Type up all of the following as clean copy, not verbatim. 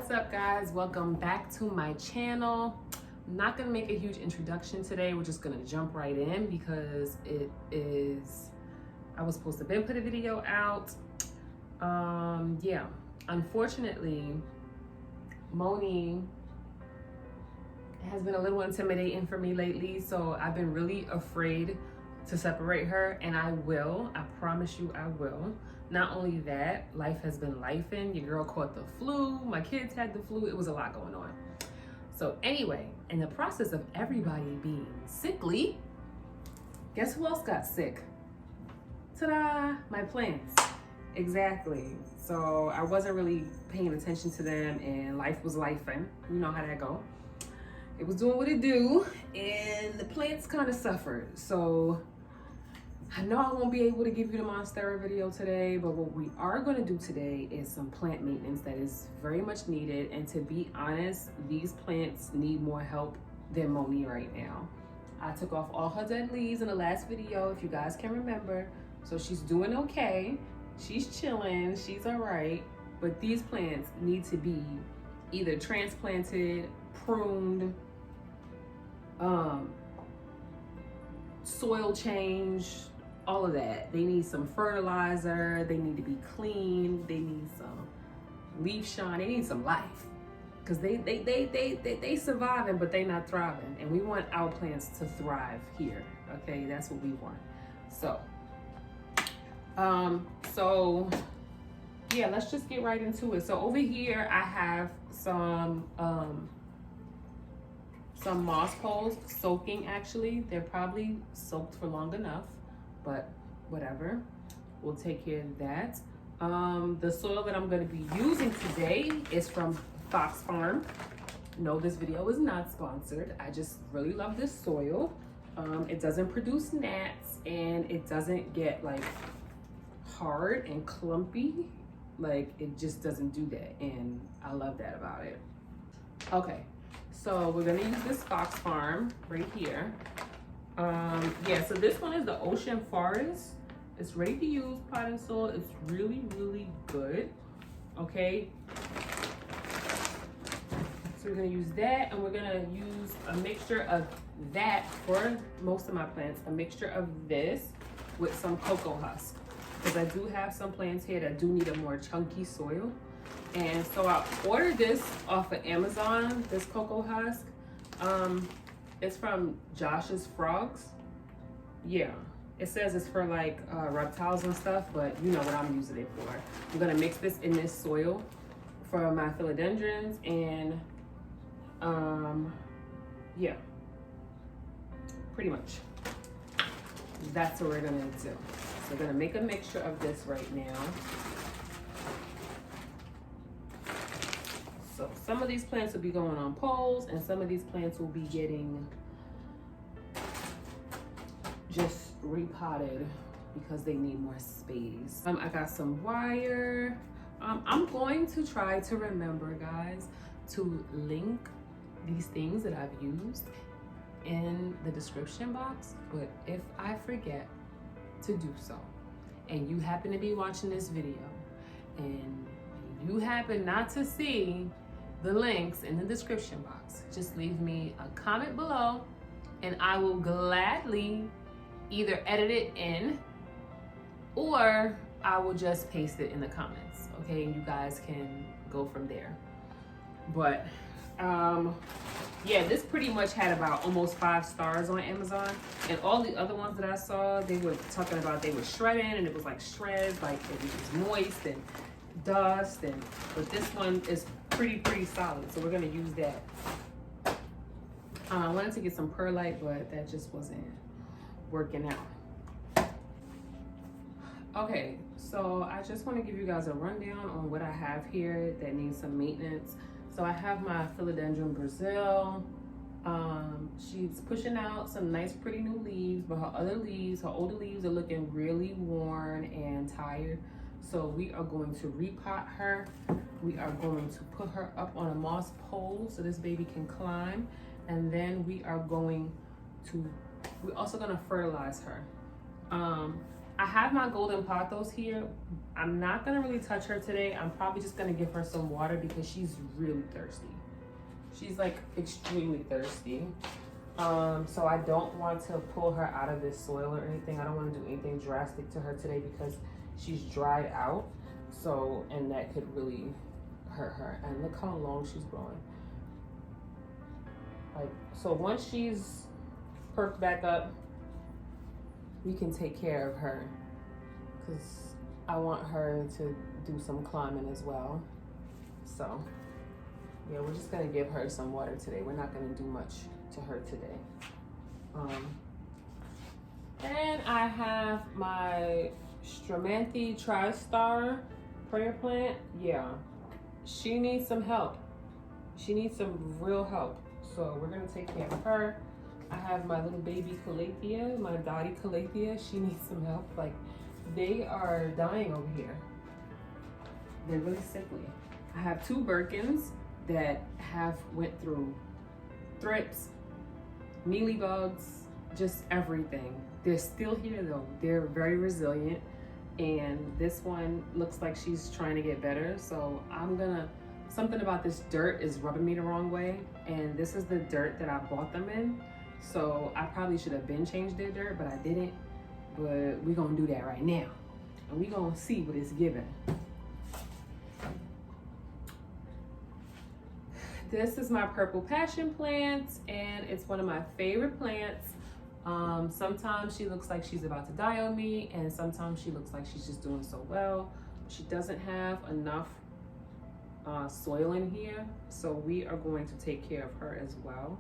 What's up, guys? Welcome back to my channel. I'm not gonna make a huge introduction today. We're just gonna jump right in because I was supposed to put a video out. Yeah, unfortunately, Moni has been a little intimidating for me lately, so I've been really afraid to separate her, and I promise you I will. Not only that, life has been lifing. Your girl caught the flu, my kids had the flu, it was a lot going on. So anyway, in the process of everybody being sickly, guess who else got sick? Ta-da, my plants. Exactly. So I wasn't really paying attention to them, and life was lifing. You know how that go. It was doing what it do, and the plants kind of suffered. So I know I won't be able to give you the Monstera video today, but what we are going to do today is some plant maintenance that is very much needed. And to be honest, these plants need more help than Moni right now. I took off all her dead leaves in the last video, if you guys can remember. So she's doing okay. She's chilling. She's all right. But these plants need to be either transplanted, pruned, soil change, all of that. They need some fertilizer, they need to be clean, they need some leaf shine, they need some life. Because they surviving, but they not thriving. And we want our plants to thrive here. Okay, that's what we want. So yeah, let's just get right into it. So over here I have some moss poles soaking. Actually, they're probably soaked for long enough, but whatever, we'll take care of that. The soil that I'm going to be using today is from Fox Farm. No, this video is not sponsored. I just really love this soil. It doesn't produce gnats, and it doesn't get like hard and clumpy. Like, it just doesn't do that, and I love that about it. Okay, so we're gonna use this Fox Farm right here. Yeah, so this one is the Ocean Forest. It's ready to use potting soil. It's really, really good. Okay, so we're gonna use that, and we're gonna use a mixture of that for most of my plants, a mixture of this with some cocoa husk, because I do have some plants here that do need a more chunky soil. And so I ordered this off of Amazon, this cocoa husk. It's from Josh's Frogs. Yeah, it says it's for like reptiles and stuff, but you know what I'm using it for. I'm gonna mix this in this soil for my philodendrons, and yeah, pretty much that's what we're gonna do. So we're gonna make a mixture of this right now. So some of these plants will be going on poles, and some of these plants will be getting just repotted because they need more space. I got some wire. I'm going to try to remember, guys, to link these things that I've used in the description box. But if I forget to do so, and you happen to be watching this video, and you happen not to see the links in the description box, just leave me a comment below, and I will gladly either edit it in, or I will just paste it in the comments. Okay, and you guys can go from there. But yeah, this pretty much had about almost 5 stars on Amazon, and all the other ones that I saw, they were talking about they were shredding, and it was like shreds, like it was moist and dust, but this one is pretty solid, so we're gonna use that. I wanted to get some perlite, but that just wasn't working out. Okay, so I just want to give you guys a rundown on what I have here that needs some maintenance. So I have my philodendron Brazil. She's pushing out some nice pretty new leaves, but her older leaves are looking really worn and tired. So we are going to repot her. We are going to put her up on a moss pole so this baby can climb. And then we're also gonna fertilize her. I have my golden pothos here. I'm not gonna really touch her today. I'm probably just gonna give her some water because she's really thirsty. She's like extremely thirsty. So I don't want to pull her out of this soil or anything. I don't want to do anything drastic to her today because she's dried out. So, and that could really hurt her. And look how long she's growing. Like, so once she's perked back up, we can take care of her because I want her to do some climbing as well. So yeah, we're just gonna give her some water today. We're not gonna do much to her today. And I have my Stramanthe Tristar prayer plant. Yeah, she needs some help. She needs some real help. So we're gonna take care of her. I have my little baby Calathea, my Dottie Calathea. She needs some help. Like, they are dying over here. They're really sickly. I have 2 Birkins that have went through thrips, mealybugs, just everything. They're still here though. They're very resilient. And this one looks like she's trying to get better. So something about this dirt is rubbing me the wrong way. And this is the dirt that I bought them in. So I probably should have been changed their dirt, but I didn't. But we're gonna do that right now. And we're gonna see what it's giving. This is my purple passion plant, and it's one of my favorite plants. Sometimes she looks like she's about to die on me, and sometimes she looks like she's just doing so well. She doesn't have enough soil in here, so we are going to take care of her as well.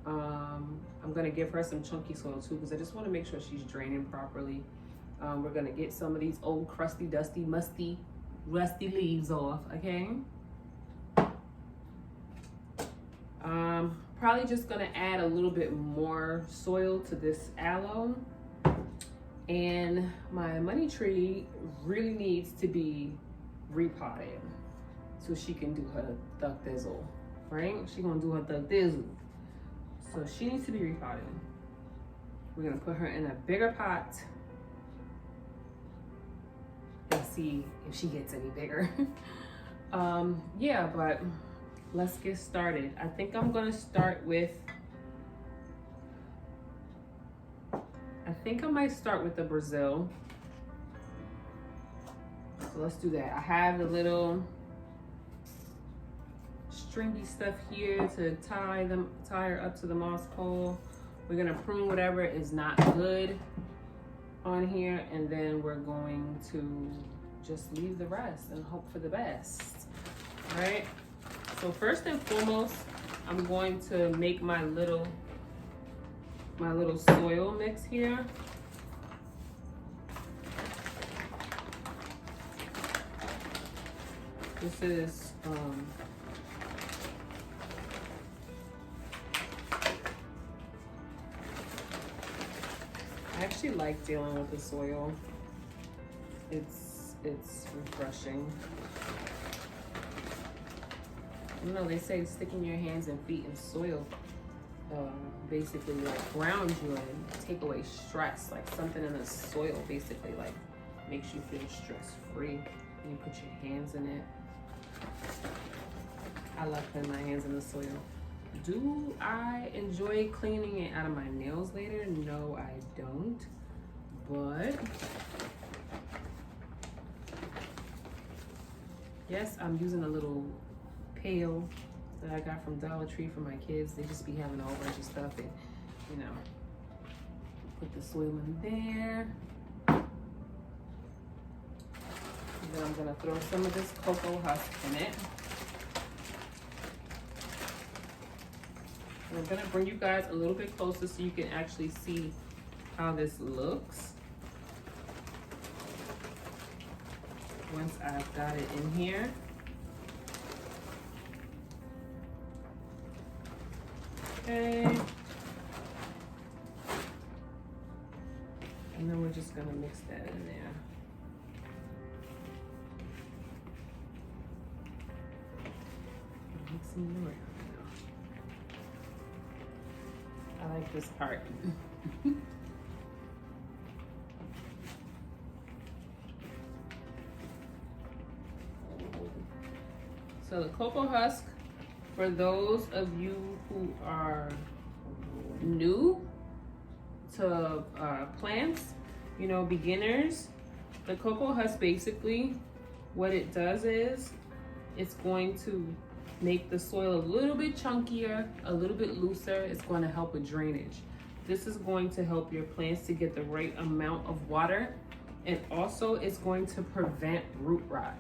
I'm gonna give her some chunky soil too because I just want to make sure she's draining properly. We're gonna get some of these old crusty, dusty, musty, rusty leaves off, okay? Probably just gonna add a little bit more soil to this aloe. And my money tree really needs to be repotted so she can do her thug thizzle, right? She's gonna do her thug thizzle. So she needs to be repotted. We're gonna put her in a bigger pot and see if she gets any bigger. Yeah, but let's get started. I think I'm gonna start with, I think I might start with the Brazil. So let's do that. I have the little stringy stuff here to tie her up to the moss pole. We're gonna prune whatever is not good on here, and then we're going to just leave the rest and hope for the best. All right. So first and foremost, I'm going to make my little soil mix here. This is I actually like dealing with the soil. It's refreshing. You know, they say sticking your hands and feet in soil basically like grounds you and take away stress. Like something in the soil basically like makes you feel stress free when you put your hands in it. I love putting my hands in the soil. Do I enjoy cleaning it out of my nails later? No, I don't. But yes, I'm using a little pail that I got from Dollar Tree for my kids. They just be having a whole bunch of stuff, and you know, put the soil in there. And then I'm gonna throw some of this cocoa husk in it. And I'm gonna bring you guys a little bit closer so you can actually see how this looks once I've got it in here. Okay. And then we're just gonna mix that in there. Mixing it around. I like this part. So the cocoa husk, for those of you who are new to plants, you know, beginners, the cocoa husk basically, what it does is it's going to make the soil a little bit chunkier, a little bit looser. It's going to help with drainage. This is going to help your plants to get the right amount of water, and also it's going to prevent root rot.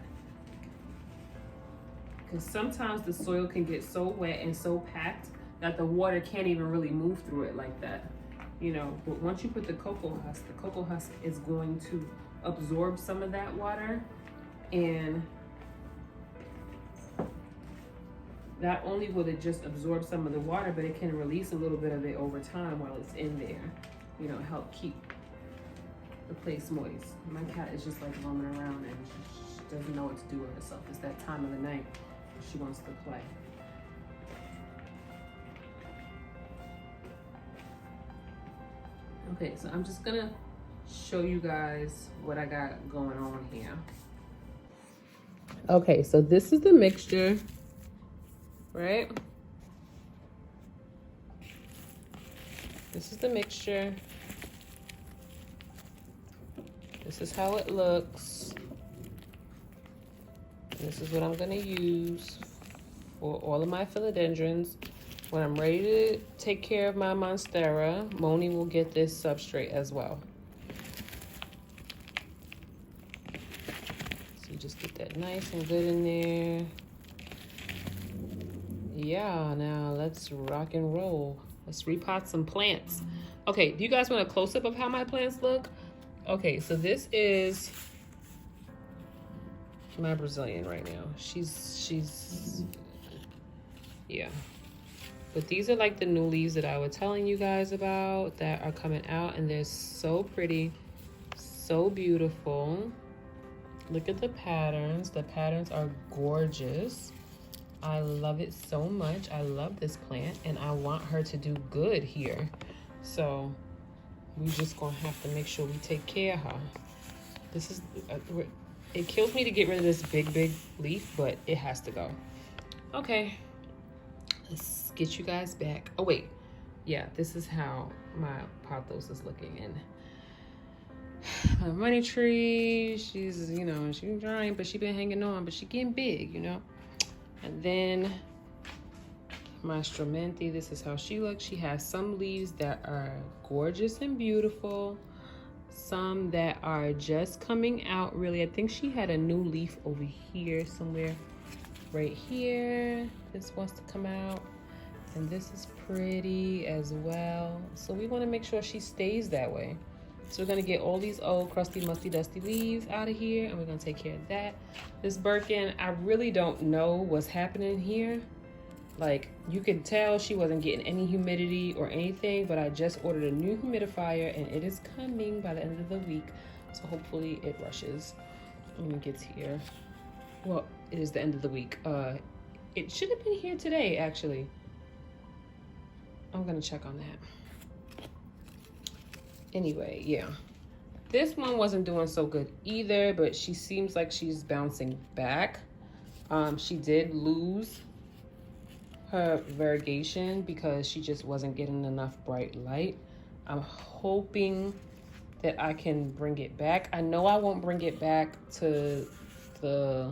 Because sometimes the soil can get so wet and so packed that the water can't even really move through it like that. You know, but once you put the cocoa husk is going to absorb some of that water, and not only will it just absorb some of the water, but it can release a little bit of it over time while it's in there, you know, help keep the place moist. My cat is just like roaming around and she doesn't know what to do with herself. It's that time of the night she wants to play. Okay, so I'm just gonna show you guys what I got going on here. Okay, so this is the mixture, right? This is the mixture. This is how it looks. This is what I'm gonna use for all of my philodendrons. When I'm ready to take care of my monstera, Moni will get this substrate as well. So you just get that nice and good in there. Yeah, now let's rock and roll. Let's repot some plants. Okay, do you guys want a close-up of how my plants look? Okay, so this is my Brazilian right now. She's yeah. But these are like the new leaves that I was telling you guys about that are coming out, and they're so pretty, so beautiful. Look at the patterns. The patterns are gorgeous. I love it so much. I love this plant and I want her to do good here. So we just gonna have to make sure we take care of her. This is, it kills me to get rid of this big leaf, but it has to go. Okay, let's get you guys back. Oh wait, yeah, this is how my pothos is looking. And my money tree, she's, you know, she's drying, but she been hanging on, but she getting big, you know. And then my Stromenti, this is how she looks. She has some leaves that are gorgeous and beautiful, some that are just coming out really. I think she had a new leaf over here somewhere, right here. This wants to come out, and this is pretty as well. So we want to make sure she stays that way. So we're gonna get all these old crusty, musty, dusty leaves out of here, and we're gonna take care of that. This Birkin, I really don't know what's happening here. Like, you could tell she wasn't getting any humidity or anything, but I just ordered a new humidifier and it is coming by the end of the week. So hopefully it rushes when it gets here. Well, it is the end of the week. It should have been here today, actually. I'm gonna check on that. Anyway, yeah. This one wasn't doing so good either, but she seems like she's bouncing back. She did lose her variegation because she just wasn't getting enough bright light. I'm hoping that I can bring it back. I know I won't bring it back to the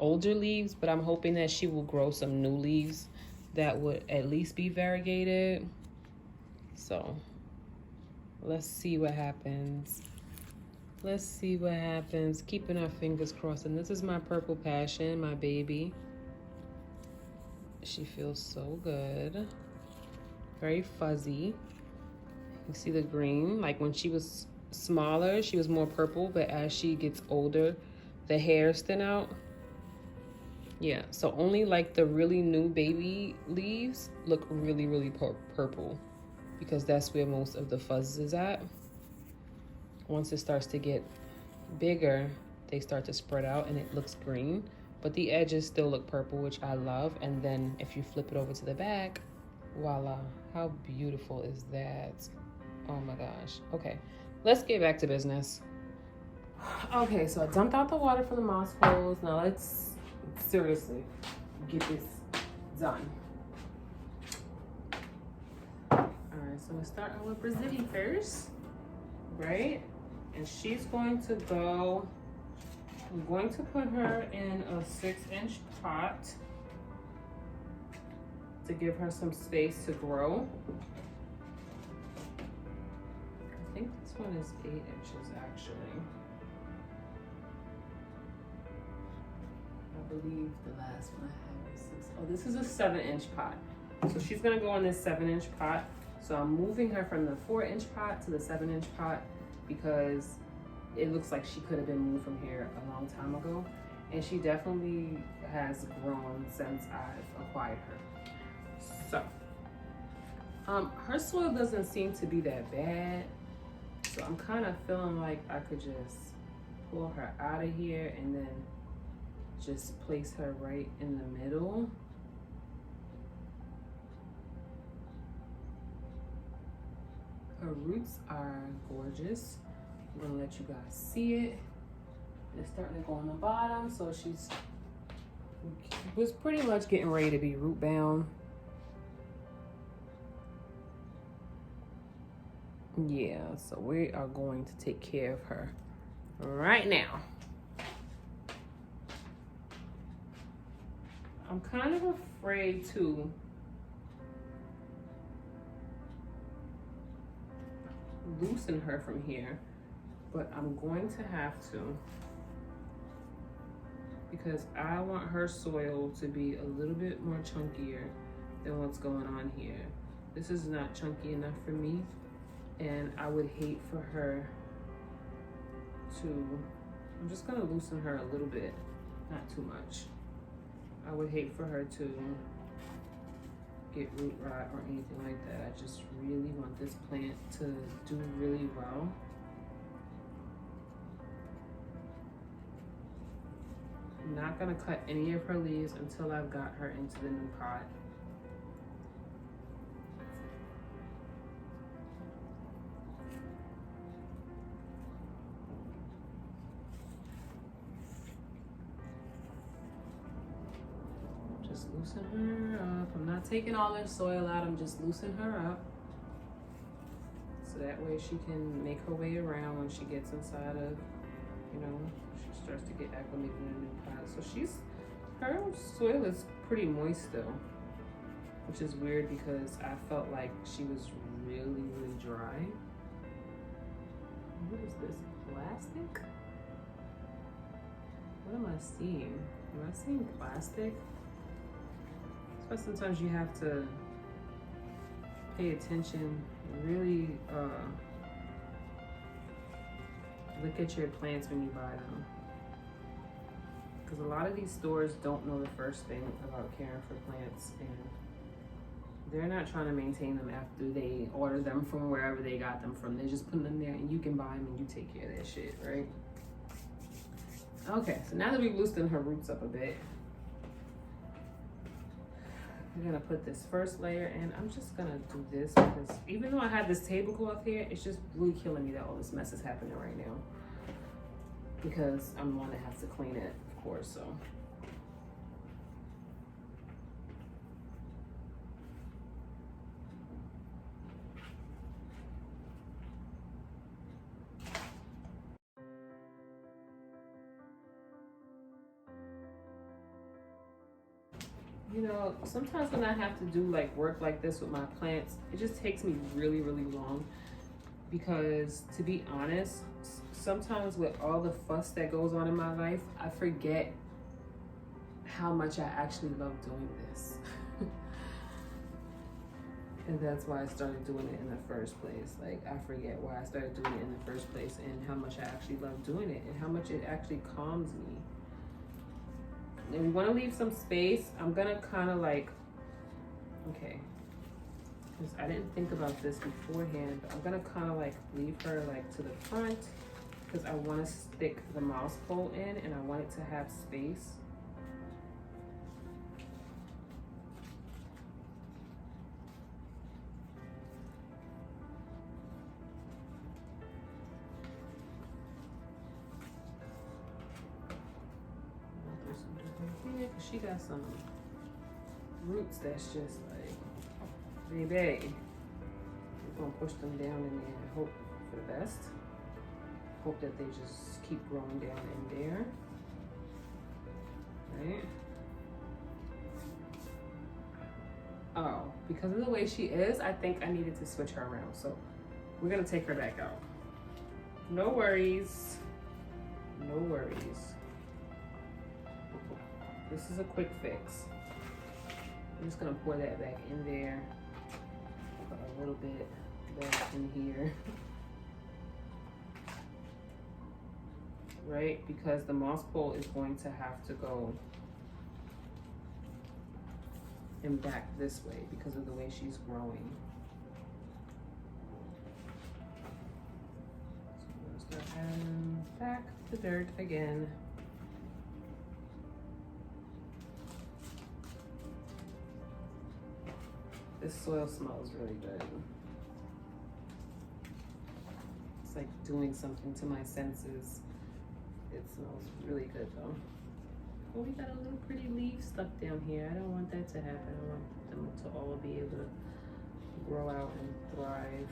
older leaves, but I'm hoping that she will grow some new leaves that would at least be variegated. So let's see what happens. Let's see what happens. Keeping our fingers crossed. And this is my purple passion, my baby. She feels so good. Very fuzzy. You see the green. Like when she was smaller, she was more purple, but as she gets older, the hairs thin out. Yeah, so only like the really new baby leaves look really purple, because that's where most of the fuzz is at. Once it starts to get bigger, they start to spread out and it looks green, but the edges still look purple, which I love. And then if you flip it over to the back, voila, how beautiful is that? Oh my gosh. Okay, let's get back to business. Okay, so I dumped out the water for the moss holes. Now let's seriously get this done. Alright, so we're starting with Brazilian first, right? And she's going to go, I'm going to put her in a 6-inch pot to give her some space to grow. I think this one is 8 inches actually. I believe the last one I had was 6. Oh, this is a 7-inch pot. So she's gonna go in this 7-inch pot. So I'm moving her from the 4-inch pot to the 7-inch pot because it looks like she could have been moved from here a long time ago. And she definitely has grown since I've acquired her. So, her soil doesn't seem to be that bad. So I'm kind of feeling like I could just pull her out of here and then just place her right in the middle. Her roots are gorgeous. I'm gonna let you guys see it. It's starting to go on the bottom, so she's was pretty much getting ready to be root bound. Yeah, so we are going to take care of her right now. I'm kind of afraid to loosen her from here, but I'm going to have to because I want her soil to be a little bit more chunkier than what's going on here. This is not chunky enough for me, and I would hate for her to, I'm just gonna loosen her a little bit, not too much. I would hate for her to get root rot or anything like that. I just really want this plant to do really well. I'm not gonna cut any of her leaves until I've got her into the new pot. Just loosen her up. I'm not taking all her soil out, I'm just loosening her up. So that way she can make her way around when she gets inside of, you know, she starts to get acclimated in a new pot. So her soil is pretty moist still, which is weird because I felt like she was really, really dry. What is this, plastic? What am I seeing? Am I seeing plastic? But sometimes you have to pay attention, really look at your plants when you buy them. Because a lot of these stores don't know the first thing about caring for plants, and they're not trying to maintain them after they order them from wherever they got them from. They just put them there and you can buy them and you take care of that shit, right? Okay, so now that we've loosened her roots up a bit, I'm gonna put this first layer in. I'm just gonna do this because even though I have this tablecloth here, it's just really killing me that all this mess is happening right now. Because I'm the one that has to clean it, of course, so. You know, sometimes when I have to do like work like this with my plants, it just takes me really, really long because, to be honest, sometimes with all the fuss that goes on in my life, I forget how much I actually love doing this. And that's why I started doing it in the first place. Like, I forget why I started doing it in the first place and how much I actually love doing it and how much it actually calms me. And we want to leave some space. I'm gonna kind of like, okay, because I didn't think about this beforehand, but I'm gonna kind of like leave her like to the front because I want to stick the mouse pole in and I want it to have space. Because she got some roots that's just like, baby. We're gonna push them down in there and hope for the best. Hope that they just keep growing down in there. Right? Oh, because of the way she is, I think I needed to switch her around. So we're gonna take her back out. No worries. No worries. This is a quick fix. I'm just gonna pour that back in there. Put a little bit back in here. Right? Because the moss pole is going to have to go and back this way because of the way she's growing. So let's go ahead and back the dirt again. This soil smells really good. It's like doing something to my senses. It smells really good though. Oh, we got a little pretty leaf stuck down here. I don't want that to happen. I want them to all be able to grow out and thrive.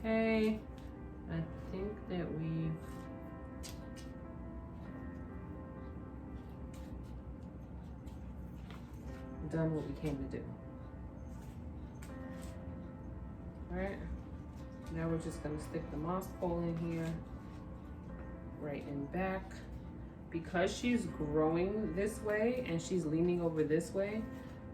Okay, I think that we've done what we came to do. All right, now we're just gonna stick the moss pole in here, right in back. Because she's growing this way and she's leaning over this way,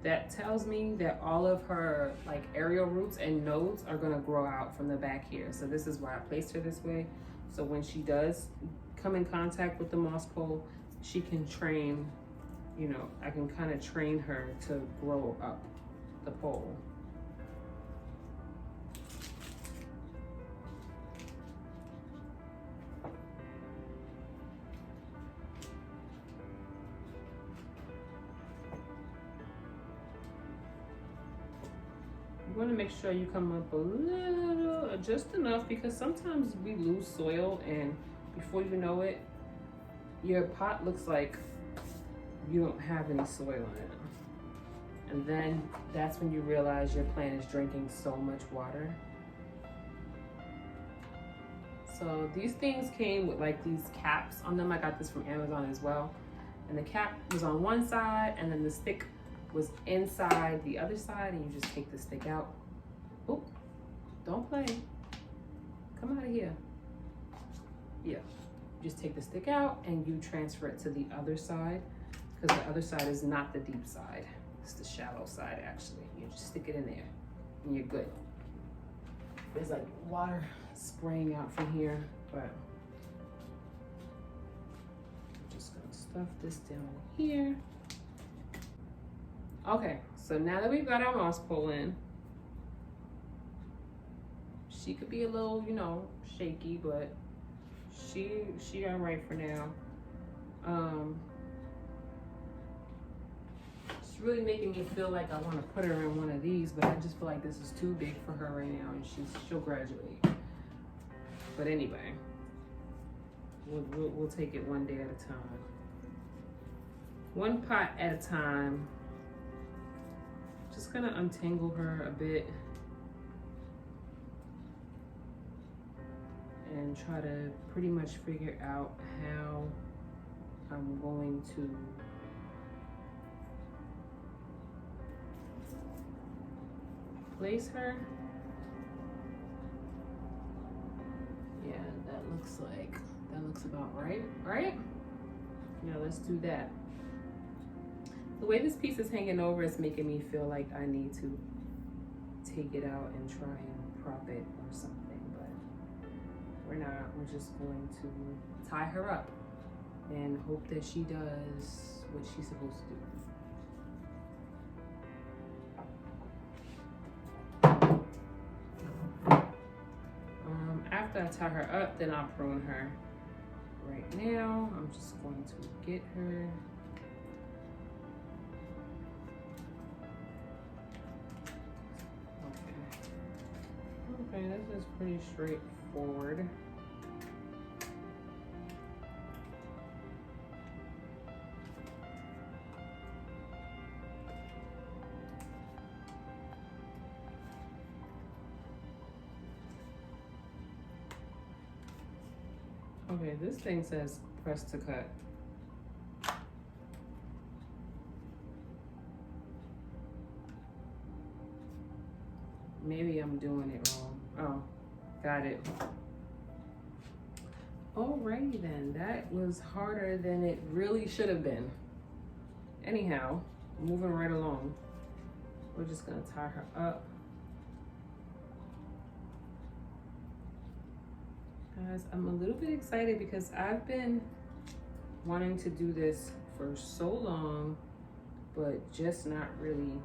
that tells me that all of her like aerial roots and nodes are gonna grow out from the back here. So this is why I placed her this way. So when she does come in contact with the moss pole, she can train, you know, I can kind of train her to grow up the pole. You want to make sure you come up a little, just enough, because sometimes we lose soil and before you know it, your pot looks like you don't have any soil in it. And then that's when you realize your plant is drinking so much water. So these things came with like these caps on them. I got this from Amazon as well. And the cap was on one side and then the stick was inside the other side, and you just take the stick out. Oop, don't play. Come out of here. Yeah, just take the stick out and you transfer it to the other side, because the other side is not the deep side. It's the shallow side actually. You just stick it in there and you're good. There's like water spraying out from here, but I'm just gonna stuff this down here. Okay, so now that we've got our moss pole in, she could be a little, you know, shaky, but she all right for now. It's really making me feel like I want to put her in one of these, but I just feel like this is too big for her right now, and she'll graduate. But anyway, we'll take it one day at a time, one pot at a time. Just gonna untangle her a bit and try to pretty much figure out how I'm going to place her. Yeah, that looks about right, right? Now let's do that. The way this piece is hanging over is making me feel like I need to take it out and try and prop it or something, but we're not. We're just going to tie her up and hope that she does what she's supposed to do. After I tie her up, then I'll prune her. Right now, I'm just going to get her Yeah, this is pretty straightforward. Okay, this thing says press to cut. Maybe I'm doing it wrong. Oh, got it. Alrighty then, that was harder than it really should have been. Anyhow, moving right along. We're just gonna tie her up. Guys, I'm a little bit excited because I've been wanting to do this for so long, but just not really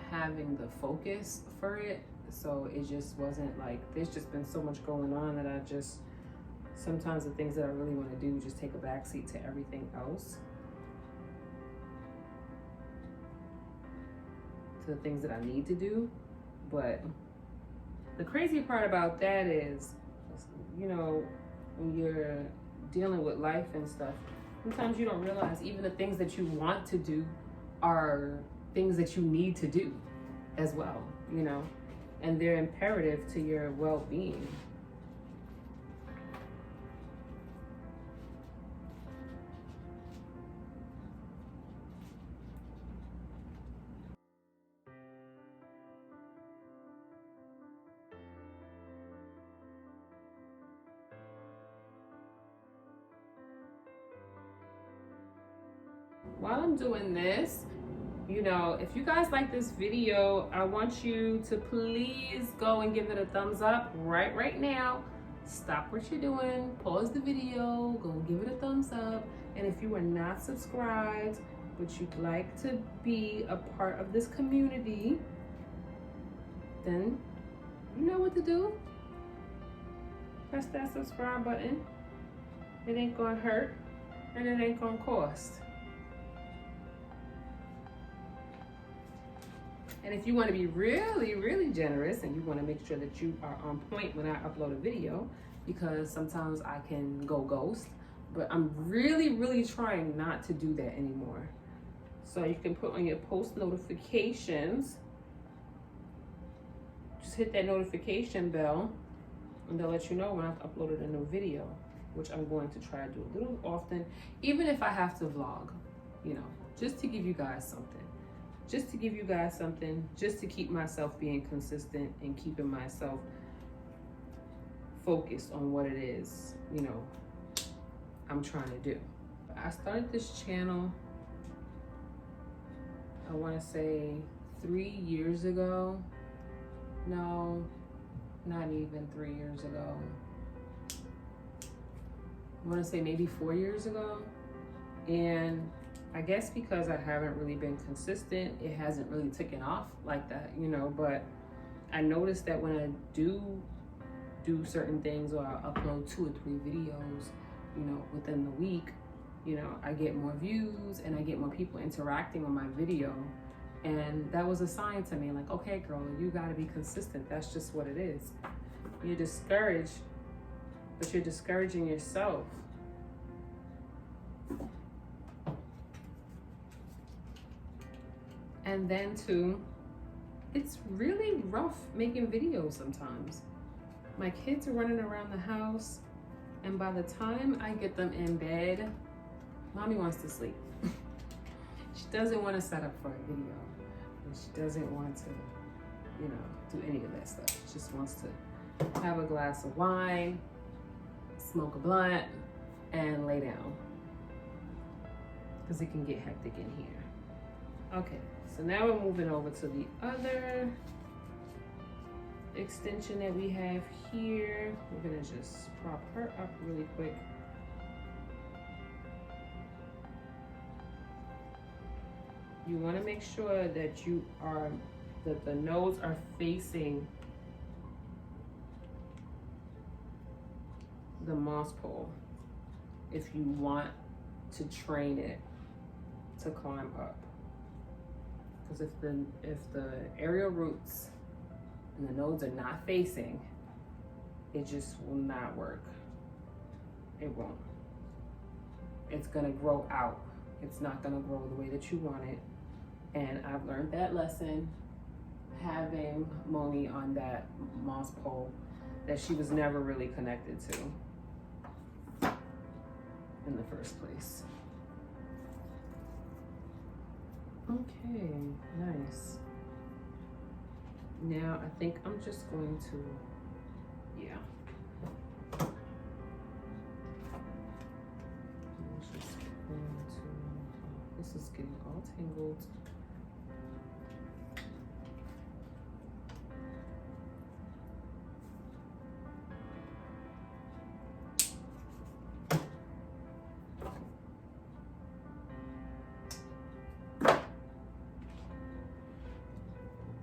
having the focus for it. So it just wasn't like, there's just been so much going on that I just, sometimes the things that I really want to do just take a backseat to everything else. To the things that I need to do. But the crazy part about that is, you know, when you're dealing with life and stuff, sometimes you don't realize even the things that you want to do are things that you need to do as well, you know, and they're imperative to your well-being. While I'm doing this, you know, if you guys like this video, I want you to please go and give it a thumbs up right now. Stop what you're doing, pause the video, go give it a thumbs up. And if you are not subscribed, but you'd like to be a part of this community, then you know what to do. Press that subscribe button. It ain't gonna hurt and it ain't gonna cost. And if you want to be really generous and you want to make sure that you are on point when I upload a video, because sometimes I can go ghost, but I'm really trying not to do that anymore. So you can put on your post notifications, just hit that notification bell and they'll let you know when I've uploaded a new video, which I'm going to try to do a little often, even if I have to vlog, you know, just to give you guys something. Just to give you guys something, just to keep myself being consistent and keeping myself focused on what it is, you know, I'm trying to do. I started this channel, I want to say 3 years ago. No, not even 3 years ago. I want to say maybe 4 years ago. And I guess because I haven't really been consistent, it hasn't really taken off like that, you know, but I noticed that when I do certain things, or I upload 2 or 3 videos, you know, within the week, you know, I get more views and I get more people interacting on my video. And that was a sign to me, like, okay, girl, you gotta be consistent. That's just what it is. You're discouraged, but you're discouraging yourself. And then too, it's really rough making videos sometimes. My kids are running around the house, and by the time I get them in bed, mommy wants to sleep. She doesn't want to set up for a video. And she doesn't want to, you know, do any of that stuff. She just wants to have a glass of wine, smoke a blunt, and lay down. Because it can get hectic in here. Okay. So now we're moving over to the other extension that we have here. We're gonna just prop her up really quick. You wanna make sure that that the nodes are facing the moss pole if you want to train it to climb up. Because if the aerial roots and the nodes are not facing, it just will not work. It won't. It's gonna grow out. It's not gonna grow the way that you want it. And I've learned that lesson having Moni on that moss pole that she was never really connected to in the first place. Okay, nice. Now I think I'm just going to, yeah. I'm just going to, this is getting all tangled.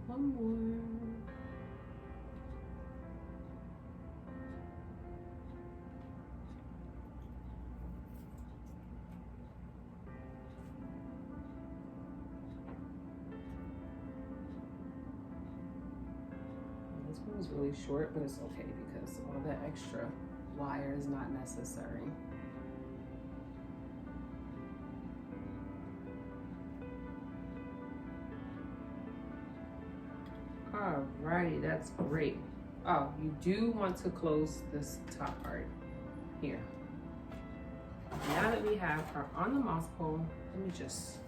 One more. This one is really short, but it's okay because all that extra wire is not necessary. Alrighty, that's great. Oh, you do want to close this top part here. Now that we have her on the moss pole, let me just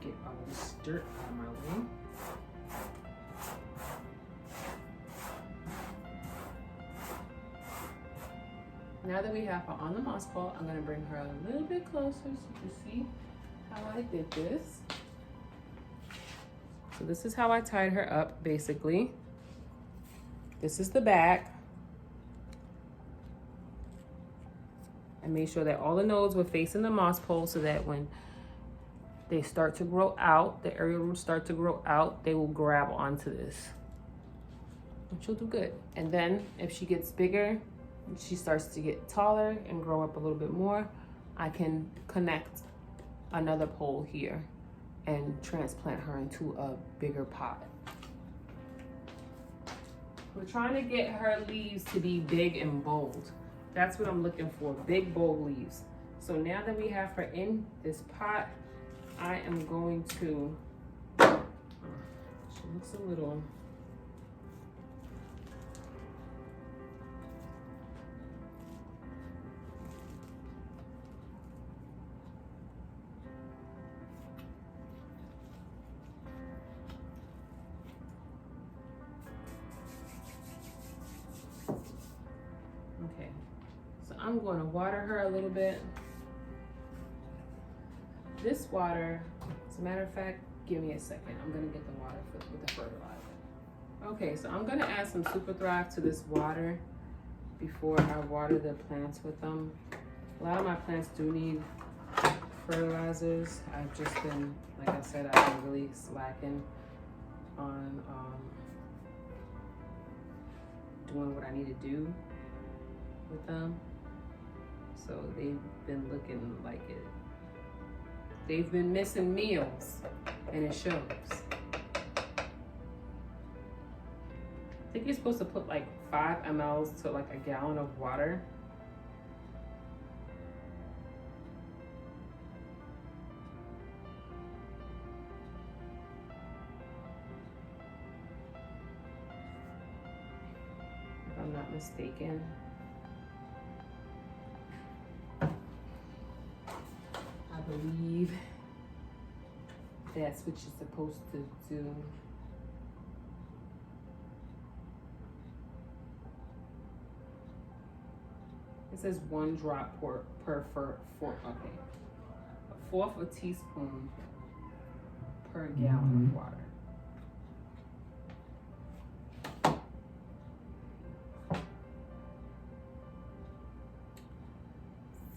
get all this dirt out of my way. Now that we have her on the moss pole, I'm gonna bring her a little bit closer so you can see how I did this. So this is how I tied her up, basically. This is the back. I made sure that all the nodes were facing the moss pole so that when they start to grow out, the aerial roots start to grow out, they will grab onto this. And she'll do good. And then if she gets bigger, she starts to get taller and grow up a little bit more, I can connect another pole here and transplant her into a bigger pot. We're trying to get her leaves to be big and bold. That's what I'm looking for, big, bold leaves. So now that we have her in this pot, I am going to, she looks a little, okay, so I'm going to water her a little bit. This water, as a matter of fact, give me a second. I'm going to get the water with the fertilizer. Okay, so I'm going to add some Super Thrive to this water before I water the plants with them. A lot of my plants do need fertilizers. I've just been, like I said, I've been really slacking on doing what I need to do with them. So they've been looking like it. They've been missing meals, and it shows. I think you're supposed to put like 5 mLs to like a gallon of water. If I'm not mistaken. I believe that's what you're supposed to do. It says 1 drop per 4, okay. 1/4 of a teaspoon per gallon of water.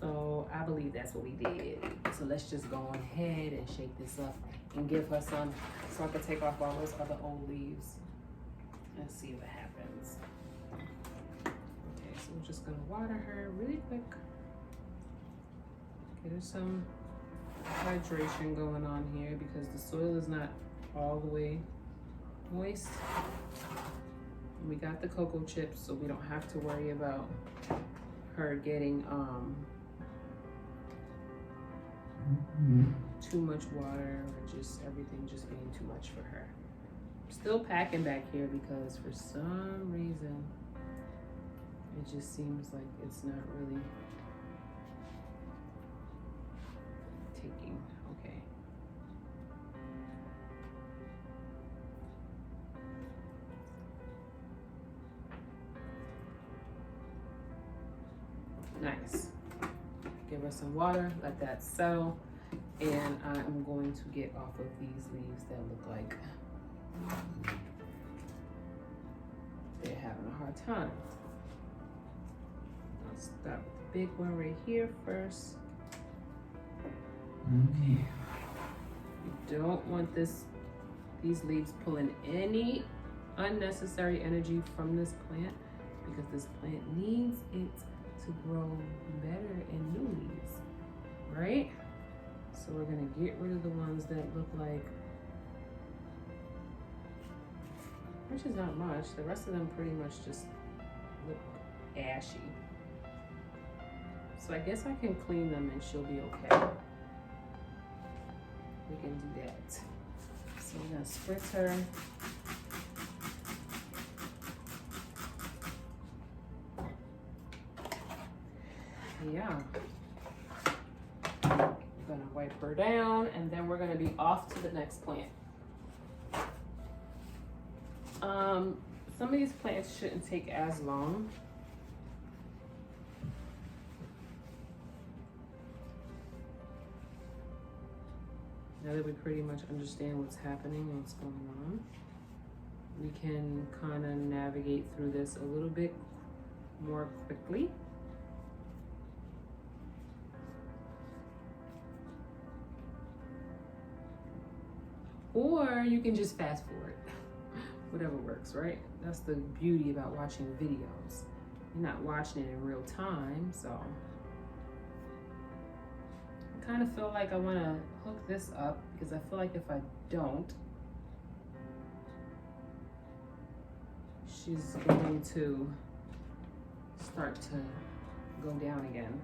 So I believe that's what we did. So let's just go ahead and shake this up and give her some, so I can take off all those other old leaves and see what happens. Okay, so we're just gonna water her really quick. Get her some hydration going on here because the soil is not all the way moist. We got the cocoa chips, so we don't have to worry about her getting too much water or just everything just being too much for her. I'm still packing back here because for some reason it just seems like it's not really taking. Okay. Nice. Give her some water, let that settle, and I'm going to get off of these leaves that look like they're having a hard time. I'll start with the big one right here first. Okay. You don't want these leaves pulling any unnecessary energy from this plant because this plant needs it to grow better in new leaves, right? So we're gonna get rid of the ones that look like, which is not much. The rest of them pretty much just look ashy. So I guess I can clean them and she'll be okay. We can do that. So we're gonna spritz her. Yeah. I'm gonna wipe her down and then we're gonna be off to the next plant. Some of these plants shouldn't take as long. Now that we pretty much understand what's happening and what's going on, we can kind of navigate through this a little bit more quickly. Or you can just fast forward, whatever works, right? That's the beauty about watching videos. You're not watching it in real time, so. I kind of feel like I want to hook this up because I feel like if I don't, she's going to start to go down again.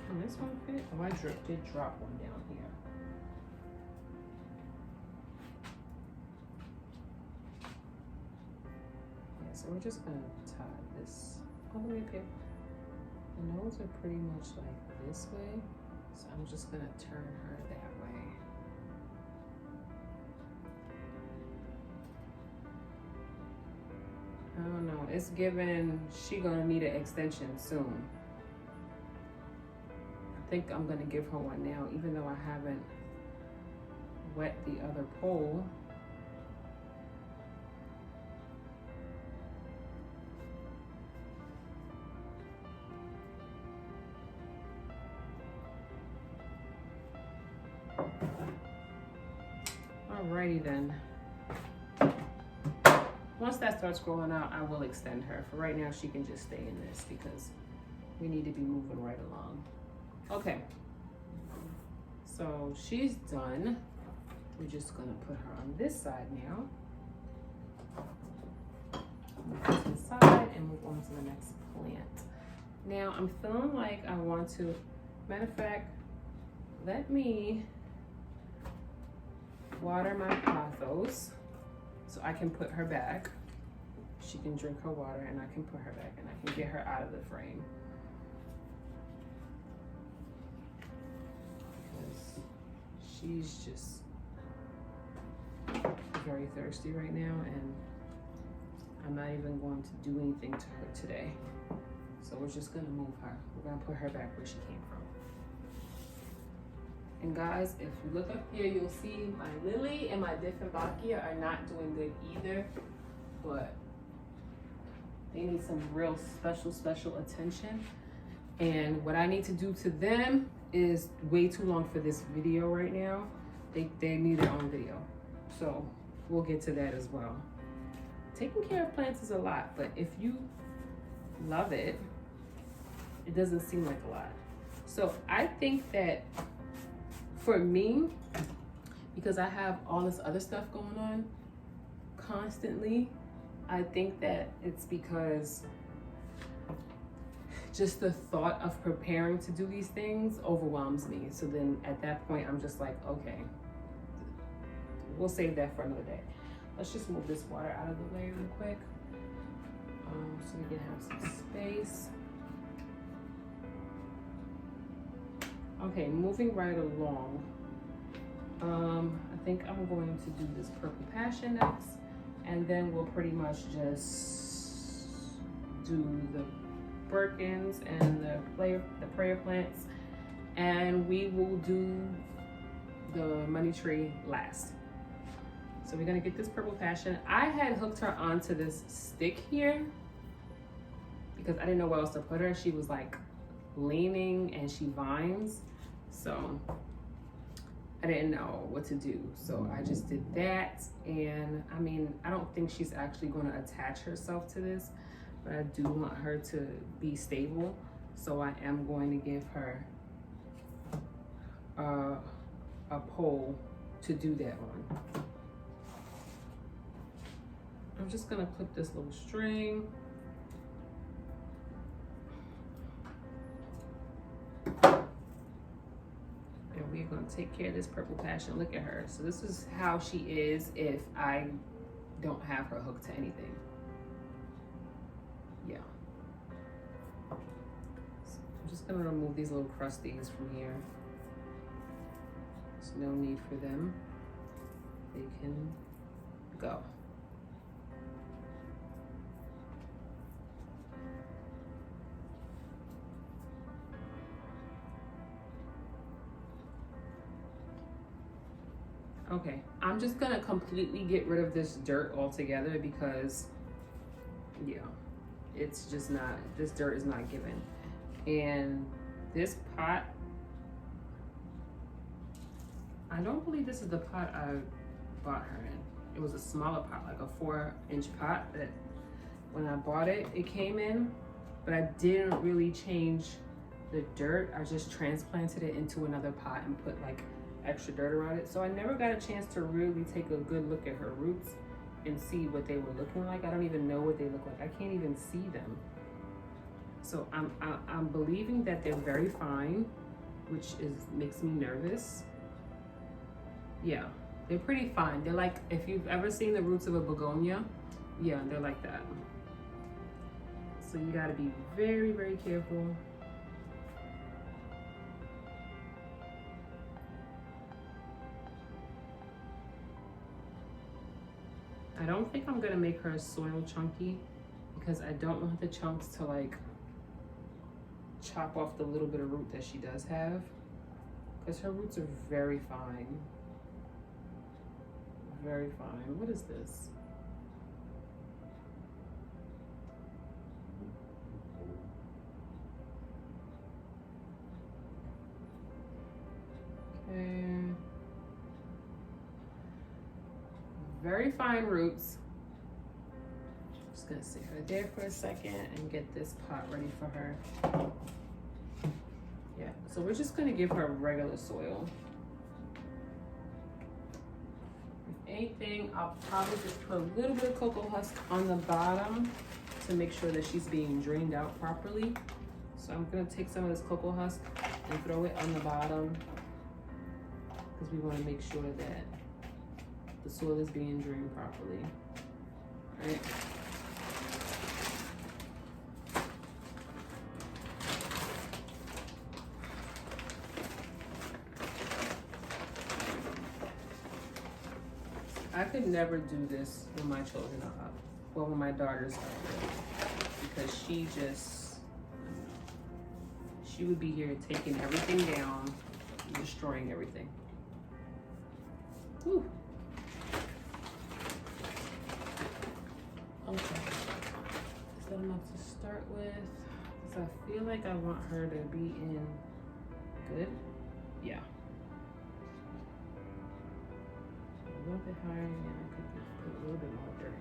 Can this one fit? Oh, I did drop one down here. Yeah, so we're just gonna tie this all the way up here. The nose are pretty much like this way, so I'm just gonna turn her that way. I don't know, it's given she gonna need an extension soon. I think I'm gonna give her one now, even though I haven't wet the other pole. Alrighty then. Once that starts growing out, I will extend her. For right now, she can just stay in this because we need to be moving right along. Okay, so she's done. We're just gonna put her on this side now. Move to the side and move on to the next plant. Now I'm feeling like I want to, matter of fact, let me water my pothos so I can put her back. She can drink her water and I can put her back and I can get her out of the frame. She's just very thirsty right now and I'm not even going to do anything to her today. So we're just gonna move her. We're gonna put her back where she came from. And guys, if you look up here, you'll see my lily and my Dieffenbachia are not doing good either, but they need some real special attention. And what I need to do to them is way too long for this video right now. They need their own video. So we'll get to that as well. Taking care of plants is a lot, but if you love it, it doesn't seem like a lot. So I think that for me, because I have all this other stuff going on constantly, I think that it's because just the thought of preparing to do these things overwhelms me. So then at that point, I'm just like, okay, we'll save that for another day. Let's just move this water out of the way real quick, so we can have some space. Okay, moving right along. I think I'm going to do this purple passion next, and then we'll pretty much just do the Birkins and the prayer plants, and we will do the money tree last. So we're gonna get this purple passion. I had hooked her onto this stick here because I didn't know where else to put her. She was like leaning and she vines, so I didn't know what to do. So I just did that, and I mean, I don't think she's actually gonna attach herself to this, but I do want her to be stable. So I am going to give her a pole to do that on. I'm just gonna clip this little string. And we're gonna take care of this purple passion. Look at her. So this is how she is if I don't have her hooked to anything. Yeah. So I'm just gonna remove these little crusties from here. There's no need for them. They can go. Okay, I'm just gonna completely get rid of this dirt altogether because, yeah, it's just not, this dirt is not given. And this pot, I don't believe this is the pot I bought her in. It was a smaller pot, like a 4-inch pot that when I bought it, it came in, but I didn't really change the dirt. I just transplanted it into another pot and put like extra dirt around it. So I never got a chance to really take a good look at her roots and see what they were looking like. I don't even know what they look like. I can't even see them. So I'm believing that they're very fine, which makes me nervous. Yeah, they're pretty fine. They're like, if you've ever seen the roots of a begonia, yeah, they're like that. So you gotta be very, very careful. I don't think I'm gonna make her soil chunky because I don't want the chunks to like chop off the little bit of root that she does have, because her roots are very fine. Very fine. What is this? Okay. Very fine roots. Just gonna sit her there for a second and get this pot ready for her. Yeah, so we're just gonna give her regular soil. If anything, I'll probably just put a little bit of cocoa husk on the bottom to make sure that she's being drained out properly. So I'm gonna take some of this cocoa husk and throw it on the bottom because we wanna make sure that the soil is being drained properly. All right. I could never do this when my children are up, well, when my daughter's up, because she would be here taking everything down, destroying everything. Whew. Okay, is that enough to start with? Because I feel like I want her to be in good. Yeah. A little bit higher, and I could put a little bit more dirt.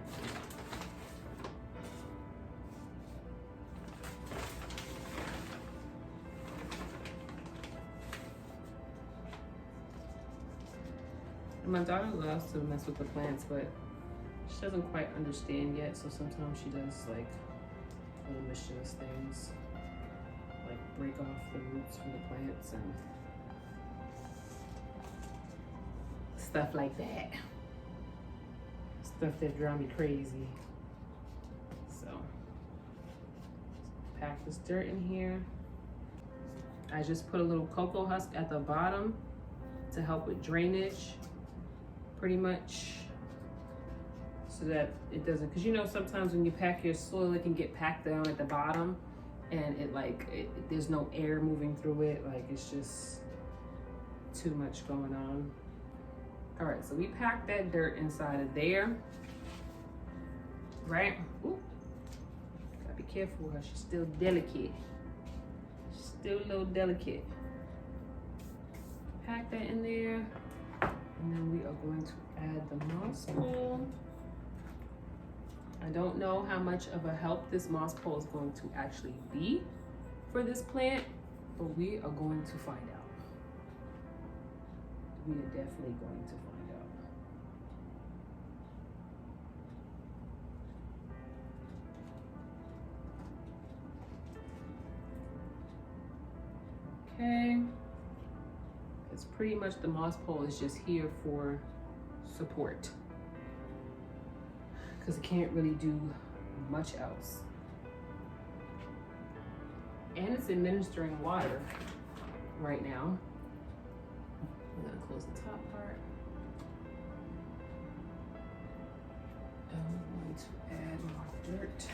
My daughter loves to mess with the plants, but she doesn't quite understand yet, so sometimes she does like little mischievous things, like break off the roots from the plants and stuff like that. Stuff that drive me crazy. So, pack this dirt in here. I just put a little cocoa husk at the bottom to help with drainage, pretty much, so that it doesn't, because you know sometimes when you pack your soil, it can get packed down at the bottom and there's no air moving through it, like it's just too much going on. All right, so we packed that dirt inside of there, right? Ooh, gotta be careful with her, she's still delicate. She's still a little delicate. Pack that in there, and then we are going to add the moss pole. I don't know how much of a help this moss pole is going to actually be for this plant, but we are going to find out. We are definitely going to find out. Okay. It's pretty much the moss pole is just here for support, because it can't really do much else. And it's administering water right now. We're gonna close the top part. And we're going to add more dirt.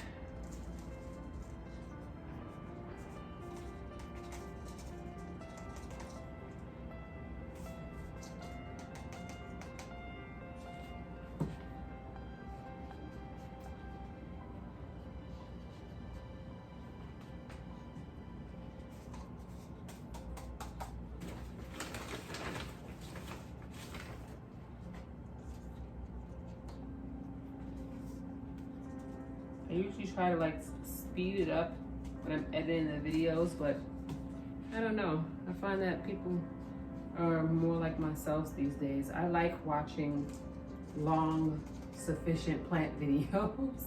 I usually try to like speed it up when I'm editing the videos, but I don't know. I find that people are more like myself these days. I like watching long, sufficient plant videos.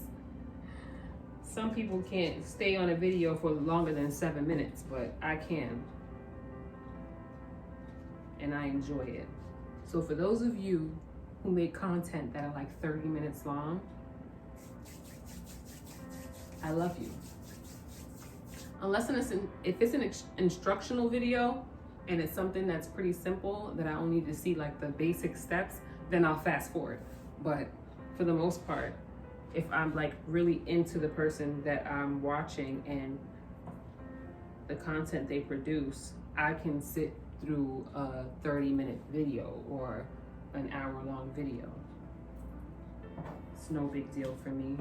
Some people can't stay on a video for longer than 7 minutes, but I can. And I enjoy it. So for those of you who make content that are like 30 minutes long, I love you. Unless if it's an instructional video and it's something that's pretty simple that I only need to see like the basic steps, then I'll fast forward. But for the most part, if I'm like really into the person that I'm watching and the content they produce, I can sit through a 30-minute video or an hour-long video. It's no big deal for me.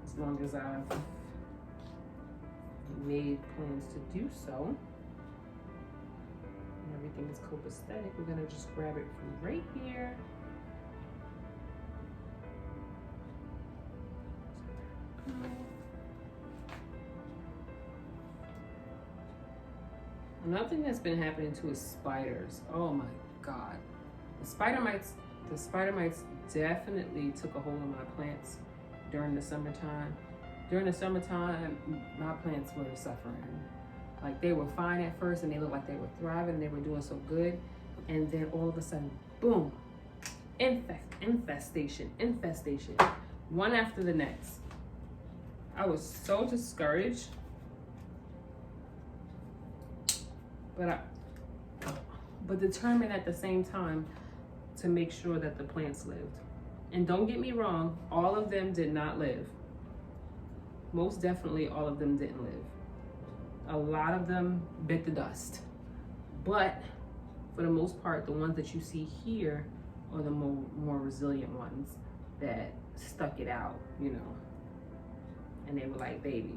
As long as I've made plans to do so. And everything is copacetic. We're gonna just grab it from right here. Another thing that's been happening too is spiders. Oh my God. The spider mites definitely took a hold of my plants during the summertime. During the summertime, my plants were suffering. Like they were fine at first and they looked like they were thriving and they were doing so good. And then all of a sudden, boom, infestation, one after the next. I was so discouraged, but determined at the same time to make sure that the plants lived. And don't get me wrong, all of them did not live. Most definitely all of them didn't live. A lot of them bit the dust. But for the most part, the ones that you see here are the more resilient ones that stuck it out, you know. And they were like, baby,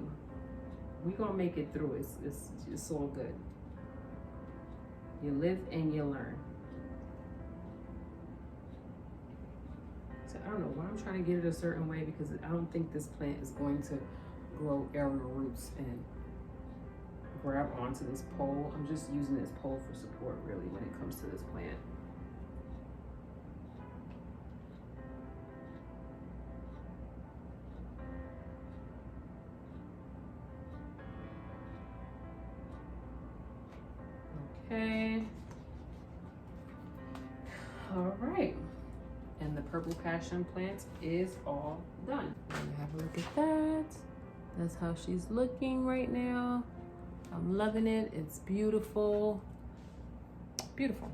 we're gonna make it through. It's all good. You live and you learn. So I don't know why I'm trying to get it a certain way, because I don't think this plant is going to grow aerial roots and grab onto this pole. I'm just using this pole for support really when it comes to this plant. Okay. All right. And the purple passion plant is all done. Have a look at that. That's how she's looking right now. I'm loving it. It's beautiful. Beautiful.